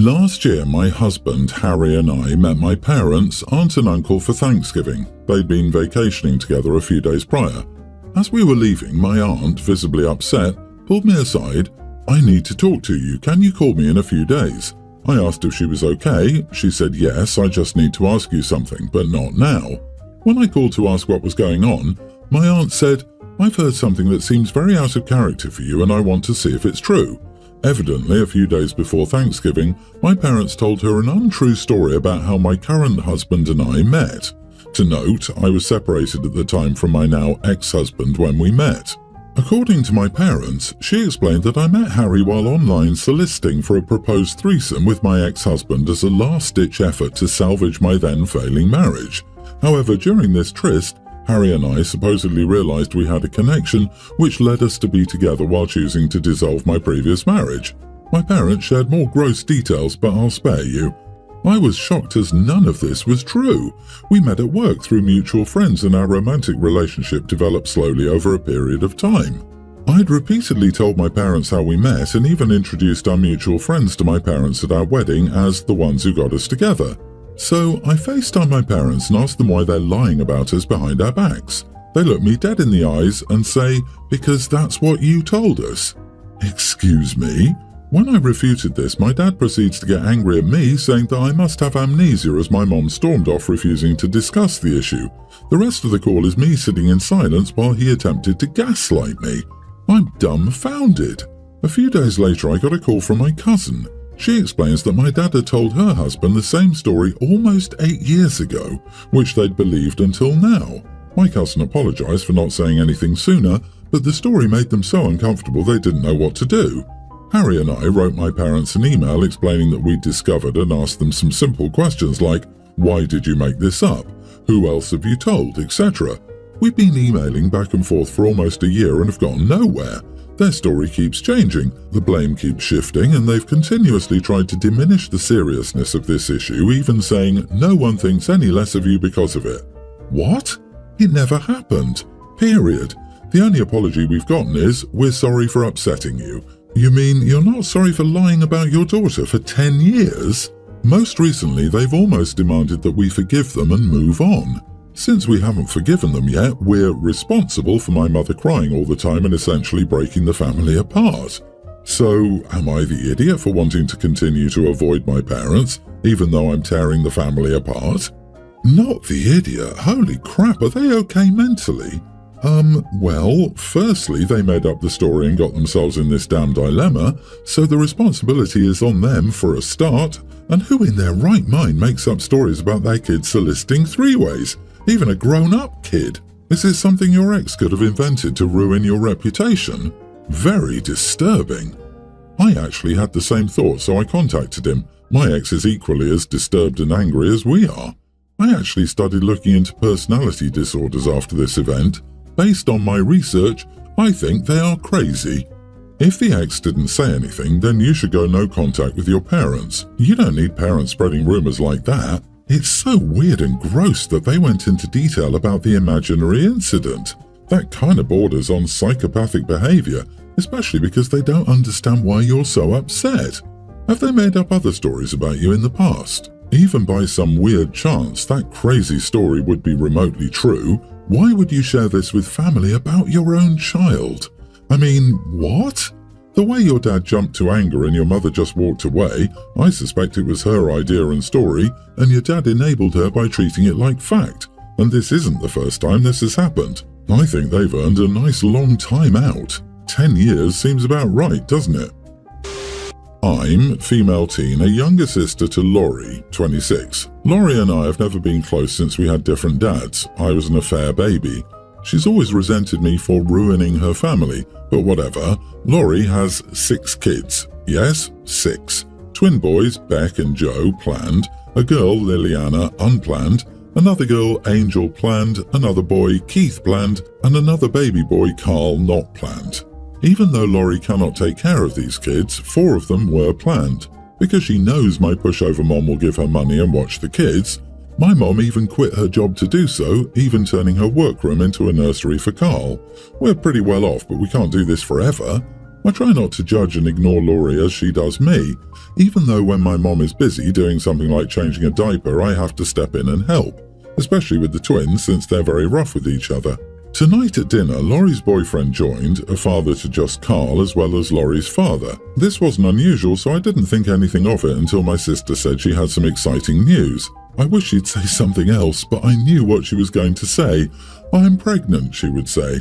Last year, my husband, Harry, and I met my parents, aunt and uncle for Thanksgiving. They'd been vacationing together a few days prior. As we were leaving, my aunt, visibly upset, pulled me aside. "I need to talk to you. Can you call me in a few days?" I asked if she was okay. She said, "Yes, I just need to ask you something, but not now." When I called to ask what was going on, my aunt said, "I've heard something that seems very out of character for you and I want to see if it's true." Evidently, a few days before Thanksgiving, my parents told her an untrue story about how my current husband and I met. To note, I was separated at the time from my now ex-husband when we met. According to my parents, she explained that I met Harry while online soliciting for a proposed threesome with my ex-husband as a last-ditch effort to salvage my then-failing marriage. However, during this tryst, Harry and I supposedly realized we had a connection, which led us to be together while choosing to dissolve my previous marriage. My parents shared more gross details, but I'll spare you. I was shocked as none of this was true. We met at work through mutual friends and our romantic relationship developed slowly over a period of time. I'd repeatedly told my parents how we met and even introduced our mutual friends to my parents at our wedding as the ones who got us together. So I FaceTimed my parents and asked them why they're lying about us behind our backs. They look me dead in the eyes and say, "Because that's what you told us." Excuse me? When I refuted this, my dad proceeds to get angry at me, saying that I must have amnesia as my mom stormed off, refusing to discuss the issue. The rest of the call is me sitting in silence while he attempted to gaslight me. I'm dumbfounded. A few days later, I got a call from my cousin. She explains that my dad had told her husband the same story almost 8 years ago, which they'd believed until now. My cousin apologized for not saying anything sooner, but the story made them so uncomfortable they didn't know what to do. Harry and I wrote my parents an email explaining that we'd discovered and asked them some simple questions like, "Why did you make this up? Who else have you told?" etc. We've been emailing back and forth for almost a year and have gotten nowhere. Their story keeps changing, the blame keeps shifting, and they've continuously tried to diminish the seriousness of this issue, even saying no one thinks any less of you because of it. What? It never happened. Period. The only apology we've gotten is, "We're sorry for upsetting you." You mean you're not sorry for lying about your daughter for 10 years? Most recently, they've almost demanded that we forgive them and move on. Since we haven't forgiven them yet, we're responsible for my mother crying all the time and essentially breaking the family apart. So, am I the idiot for wanting to continue to avoid my parents, even though I'm tearing the family apart? Not the idiot. Holy crap, are they okay mentally? Well, firstly, they made up the story and got themselves in this damn dilemma, so the responsibility is on them for a start. And who in their right mind makes up stories about their kids soliciting three-ways? Even a grown-up kid. Is this something your ex could have invented to ruin your reputation? Very disturbing. I actually had the same thought, so I contacted him. My ex is equally as disturbed and angry as we are. I actually started looking into personality disorders after this event. Based on my research, I think they are crazy. If the ex didn't say anything, then you should go no contact with your parents. You don't need parents spreading rumors like that. It's so weird and gross that they went into detail about the imaginary incident. That kind of borders on psychopathic behavior, especially because they don't understand why you're so upset. Have they made up other stories about you in the past? Even by some weird chance, that crazy story would be remotely true. Why would you share this with family about your own child? I mean, what? The way your dad jumped to anger and your mother just walked away, I suspect it was her idea and story, and your dad enabled her by treating it like fact. And this isn't the first time this has happened. I think they've earned a nice long time out. 10 years seems about right, doesn't it? I'm, female teen, a younger sister to Laurie, 26. Laurie and I have never been close since we had different dads. I was an affair baby. She's always resented me for ruining her family, but whatever. Laurie has 6 kids. Yes, 6. Twin boys, Beck and Joe, planned. A girl, Liliana, unplanned. Another girl, Angel, planned. Another boy, Keith, planned. And another baby boy, Carl, not planned. Even though Laurie cannot take care of these kids, 4 of them were planned. Because she knows my pushover mom will give her money and watch the kids, my mom even quit her job to do so, even turning her workroom into a nursery for Carl. We're pretty well off, but we can't do this forever. I try not to judge and ignore Laurie as she does me, even though when my mom is busy doing something like changing a diaper, I have to step in and help, especially with the twins since they're very rough with each other. Tonight at dinner, Laurie's boyfriend joined, a father to just Carl as well as Laurie's father. This wasn't unusual, so I didn't think anything of it until my sister said she had some exciting news. I wish she'd say something else, but I knew what she was going to say. "I'm pregnant," she would say.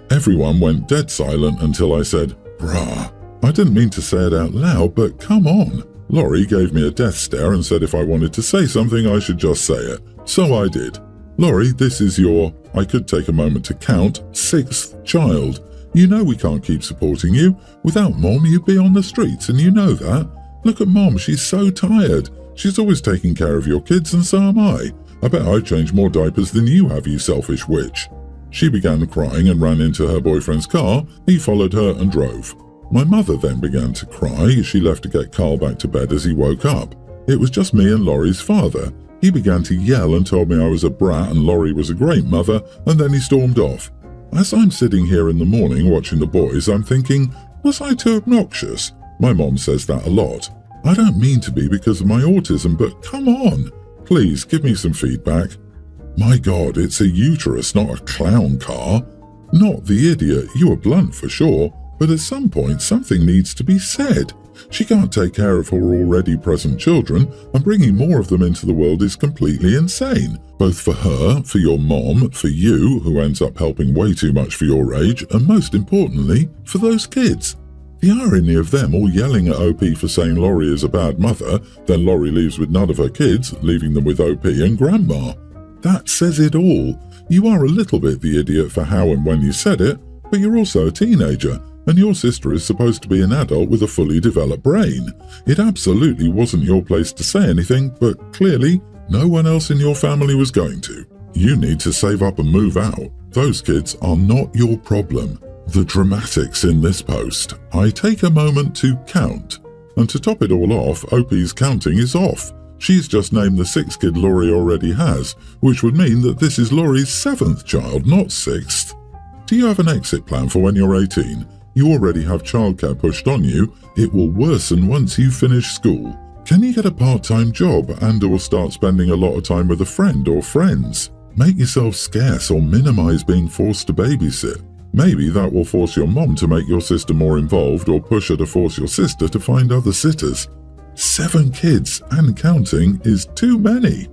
Everyone went dead silent until I said, "Brah." I didn't mean to say it out loud, but come on. Laurie gave me a death stare and said if I wanted to say something, I should just say it. So I did. "Laurie, this is your," I could take a moment to count, "6th child. You know we can't keep supporting you. Without Mom, you'd be on the streets, and you know that. Look at Mom, she's so tired. She's always taking care of your kids, and so am I. I bet I've changed more diapers than you have, you selfish witch." She began crying and ran into her boyfriend's car. He followed her and drove. My mother then began to cry. She left to get Carl back to bed as he woke up. It was just me and Laurie's father. He began to yell and told me I was a brat and Laurie was a great mother, and then he stormed off. As I'm sitting here in the morning watching the boys, I'm thinking, was I too obnoxious? My mom says that a lot. I don't mean to be because of my autism, but come on. Please give me some feedback. My God, it's a uterus, not a clown car. Not the idiot, you were blunt for sure, but at some point something needs to be said. She can't take care of her already present children, and bringing more of them into the world is completely insane. Both for her, for your mom, for you, who ends up helping way too much for your age, and most importantly, for those kids. The irony of them all yelling at OP for saying Laurie is a bad mother, then Laurie leaves with none of her kids, leaving them with OP and Grandma. That says it all. You are a little bit the idiot for how and when you said it, but you're also a teenager, and your sister is supposed to be an adult with a fully developed brain. It absolutely wasn't your place to say anything, but clearly, no one else in your family was going to. You need to save up and move out. Those kids are not your problem. The dramatics in this post. I take a moment to count. And to top it all off, OP's counting is off. She's just named the 6th kid Laurie already has, which would mean that this is Laurie's 7th child, not 6th. Do you have an exit plan for when you're 18? You already have childcare pushed on you. It will worsen once you finish school. Can you get a part-time job and/or start spending a lot of time with a friend or friends? Make yourself scarce or minimize being forced to babysit. Maybe that will force your mom to make your sister more involved or push her to force your sister to find other sitters. 7 kids and counting is too many.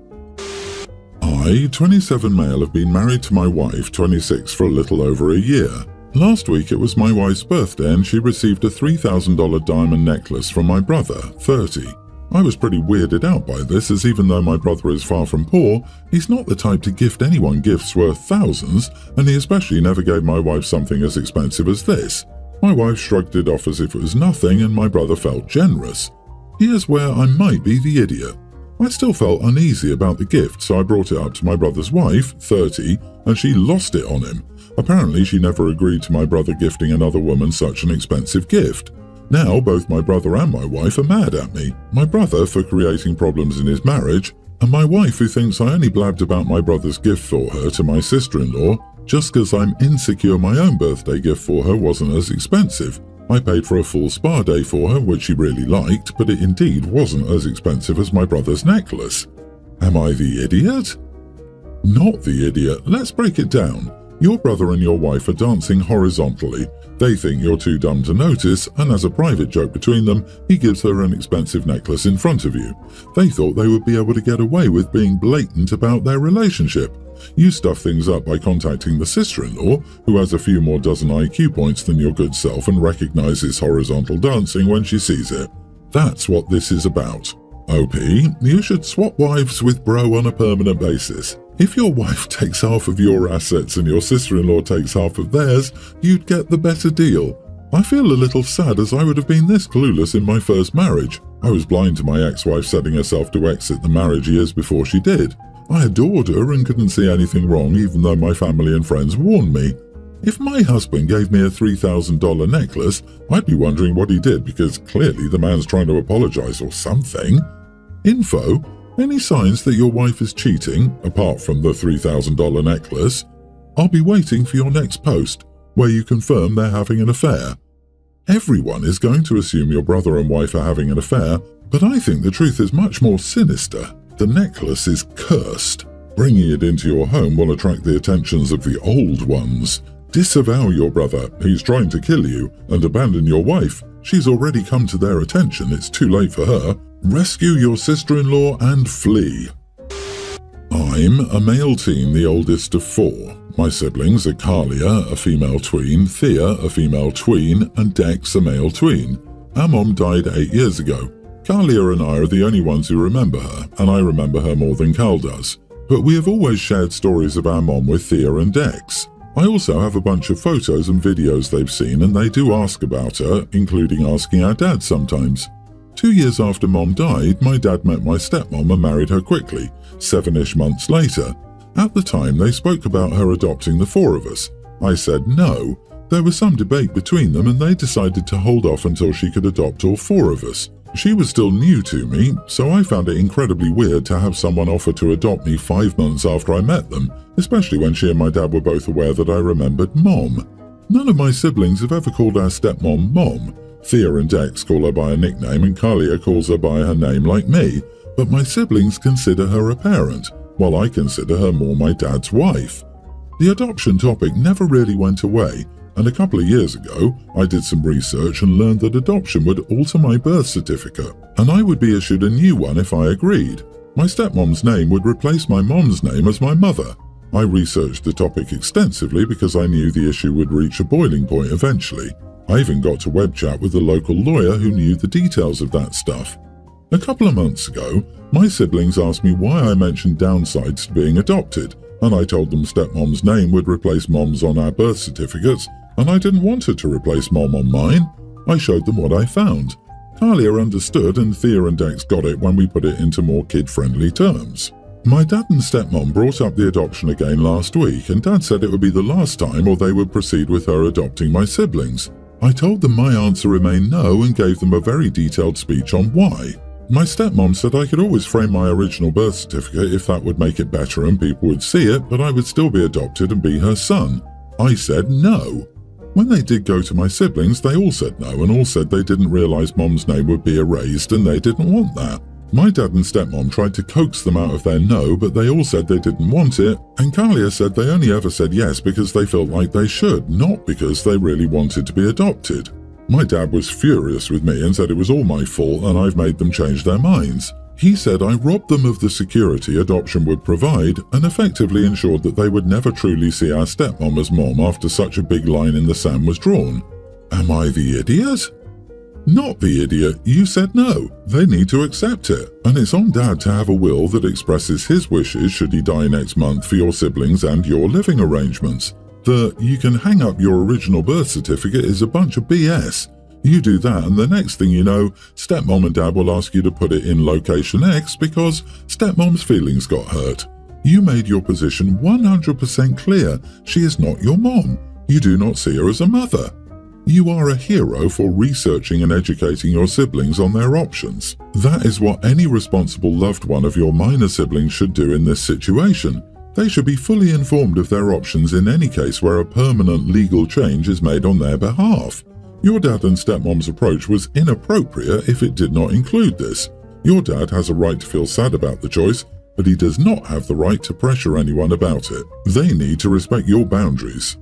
I, 27 male, have been married to my wife, 26, for a little over a year. Last week it was my wife's birthday and she received a $3,000 diamond necklace from my brother, 30. I was pretty weirded out by this, as even though my brother is far from poor, he's not the type to gift anyone gifts worth thousands, and he especially never gave my wife something as expensive as this. My wife shrugged it off as if it was nothing, and my brother felt generous. Here's where I might be the idiot. I still felt uneasy about the gift, so I brought it up to my brother's wife, 30, and she lost it on him. Apparently she never agreed to my brother gifting another woman such an expensive gift. Now both my brother and my wife are mad at me. My brother for creating problems in his marriage, and my wife who thinks I only blabbed about my brother's gift for her to my sister-in-law just because I'm insecure my own birthday gift for her wasn't as expensive. I paid for a full spa day for her, which she really liked, but it indeed wasn't as expensive as my brother's necklace. Am I the idiot? Not the idiot. Let's break it down. Your brother and your wife are dancing horizontally. They think you're too dumb to notice, and as a private joke between them, he gives her an expensive necklace in front of you. They thought they would be able to get away with being blatant about their relationship. You stuff things up by contacting the sister-in-law, who has a few more dozen IQ points than your good self and recognizes horizontal dancing when she sees it. That's what this is about. OP, you should swap wives with bro on a permanent basis. If your wife takes half of your assets and your sister-in-law takes half of theirs, you'd get the better deal. I feel a little sad, as I would have been this clueless in my first marriage. I was blind to my ex-wife setting herself to exit the marriage years before she did. I adored her and couldn't see anything wrong, even though my family and friends warned me. If my husband gave me a $3,000 necklace, I'd be wondering what he did, because clearly the man's trying to apologize or something. Info: any signs that your wife is cheating, apart from the $3,000 necklace? I'll be waiting for your next post, where you confirm they're having an affair. Everyone is going to assume your brother and wife are having an affair, but I think the truth is much more sinister. The necklace is cursed. Bringing it into your home will attract the attentions of the old ones. Disavow your brother, he's trying to kill you, and abandon your wife. She's already come to their attention, it's too late for her. Rescue your sister-in-law and flee. I'm a male teen, the oldest of 4. My siblings are Kalia, a female tween, Thea, a female tween, and Dex, a male tween. Our mom died 8 years ago. Kalia and I are the only ones who remember her, and I remember her more than Cal does. But we have always shared stories of our mom with Thea and Dex. I also have a bunch of photos and videos they've seen, and they do ask about her, including asking our dad sometimes. 2 years after Mom died, my dad met my stepmom and married her quickly, 7-ish months later. At the time, they spoke about her adopting the 4 of us. I said no. There was some debate between them, and they decided to hold off until she could adopt all 4 of us. She was still new to me, so I found it incredibly weird to have someone offer to adopt me 5 months after I met them, especially when she and my dad were both aware that I remembered Mom. None of my siblings have ever called our stepmom Mom. Thea and Dex call her by a nickname and Kalia calls her by her name like me, but my siblings consider her a parent, while I consider her more my dad's wife. The adoption topic never really went away, and a couple of years ago, I did some research and learned that adoption would alter my birth certificate, and I would be issued a new one if I agreed. My stepmom's name would replace my mom's name as my mother. I researched the topic extensively because I knew the issue would reach a boiling point eventually. I even got to web chat with a local lawyer who knew the details of that stuff. A couple of months ago, my siblings asked me why I mentioned downsides to being adopted, and I told them stepmom's name would replace mom's on our birth certificates, and I didn't want her to replace mom on mine. I showed them what I found. Kalia understood, and Thea and Dex got it when we put it into more kid-friendly terms. My dad and stepmom brought up the adoption again last week, and Dad said it would be the last time or they would proceed with her adopting my siblings. I told them my answer remained no and gave them a very detailed speech on why. My stepmom said I could always frame my original birth certificate if that would make it better and people would see it, but I would still be adopted and be her son. I said no. When they did go to my siblings, they all said no and all said they didn't realize mom's name would be erased and they didn't want that. My dad and stepmom tried to coax them out of their no, but they all said they didn't want it, and Kalia said they only ever said yes because they felt like they should, not because they really wanted to be adopted. My dad was furious with me and said it was all my fault and I've made them change their minds. He said I robbed them of the security adoption would provide and effectively ensured that they would never truly see our stepmom as mom after such a big line in the sand was drawn. Am I the idiot? Not the idiot, you said no. They need to accept it, and it's on Dad to have a will that expresses his wishes should he die next month for your siblings and your living arrangements. The "you can hang up your original birth certificate" is a bunch of BS. You do that and the next thing you know, stepmom and dad will ask you to put it in location X because stepmom's feelings got hurt. You made your position 100% clear. She is not your mom. You do not see her as a mother. You are a hero for researching and educating your siblings on their options. That is what any responsible loved one of your minor siblings should do in this situation. They should be fully informed of their options in any case where a permanent legal change is made on their behalf. Your dad and stepmom's approach was inappropriate if it did not include this. Your dad has a right to feel sad about the choice, but he does not have the right to pressure anyone about it. They need to respect your boundaries.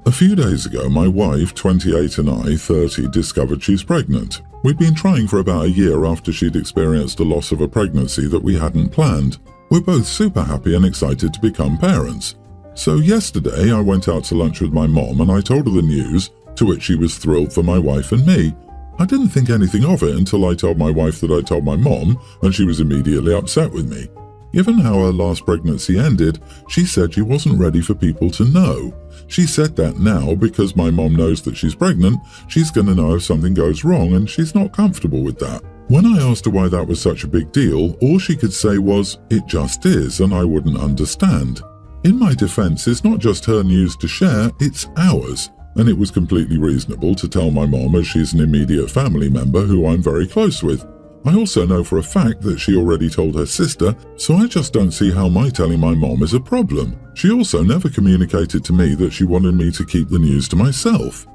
A few days ago, my wife, 28, and I, 30, discovered she's pregnant. We'd been trying for about a year after she'd experienced a loss of a pregnancy that we hadn't planned. We're both super happy and excited to become parents. So yesterday, I went out to lunch with my mom and I told her the news, to which she was thrilled for my wife and me. I didn't think anything of it until I told my wife that I told my mom, and she was immediately upset with me. Given how her last pregnancy ended, she said she wasn't ready for people to know. She said that now because my mom knows that she's pregnant, she's going to know if something goes wrong and she's not comfortable with that. When I asked her why that was such a big deal, all she could say was, "It just is," and I wouldn't understand. In my defense, it's not just her news to share, it's ours. And it was completely reasonable to tell my mom as she's an immediate family member who I'm very close with. I also know for a fact that she already told her sister, so I just don't see how my telling my mom is a problem. She also never communicated to me that she wanted me to keep the news to myself.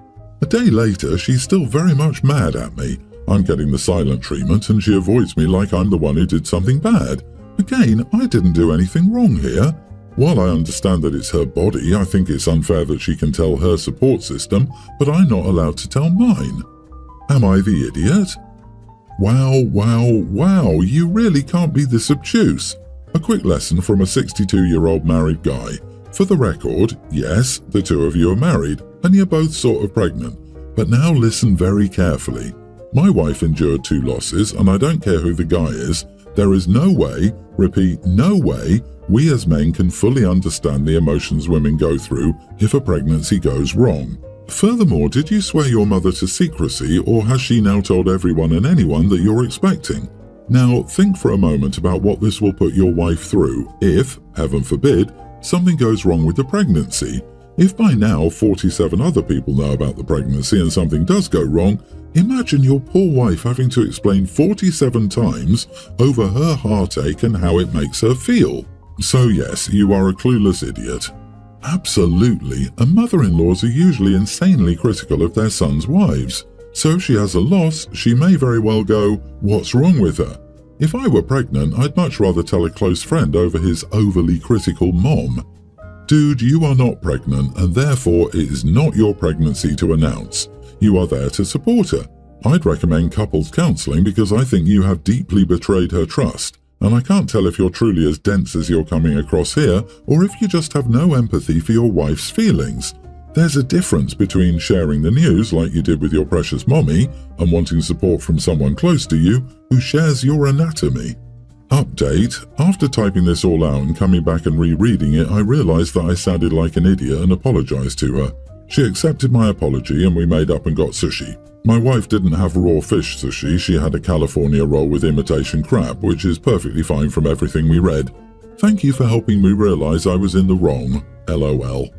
A day later, she's still very much mad at me. I'm getting the silent treatment and she avoids me like I'm the one who did something bad. Again, I didn't do anything wrong here. While I understand that it's her body, I think it's unfair that she can tell her support system, but I'm not allowed to tell mine. Am I the idiot? Wow, wow, wow, you really can't be this obtuse. A quick lesson from a 62-year-old married guy. For the record, yes, the two of you are married, and you're both sort of pregnant. But now listen very carefully. My wife endured 2 losses, and I don't care who the guy is. There is no way, repeat, no way, we as men can fully understand the emotions women go through if a pregnancy goes wrong. Furthermore, did you swear your mother to secrecy, or has she now told everyone and anyone that you're expecting? Now, think for a moment about what this will put your wife through if, heaven forbid, something goes wrong with the pregnancy. If by now 47 other people know about the pregnancy and something does go wrong, imagine your poor wife having to explain 47 times over her heartache and how it makes her feel. So yes, you are a clueless idiot. Absolutely, and mother-in-laws are usually insanely critical of their sons' wives. So if she has a loss, she may very well go, "What's wrong with her?" If I were pregnant, I'd much rather tell a close friend over his overly critical mom. Dude, you are not pregnant, and therefore it is not your pregnancy to announce. You are there to support her. I'd recommend couples counseling because I think you have deeply betrayed her trust, and I can't tell if you're truly as dense as you're coming across here, or if you just have no empathy for your wife's feelings. There's a difference between sharing the news like you did with your precious mommy and wanting support from someone close to you who shares your anatomy. Update. After typing this all out and coming back and rereading it, I realized that I sounded like an idiot and apologized to her. She accepted my apology and we made up and got sushi. My wife didn't have raw fish sushi, she had a California roll with imitation crab, which is perfectly fine from everything we read. Thank you for helping me realize I was in the wrong. LOL.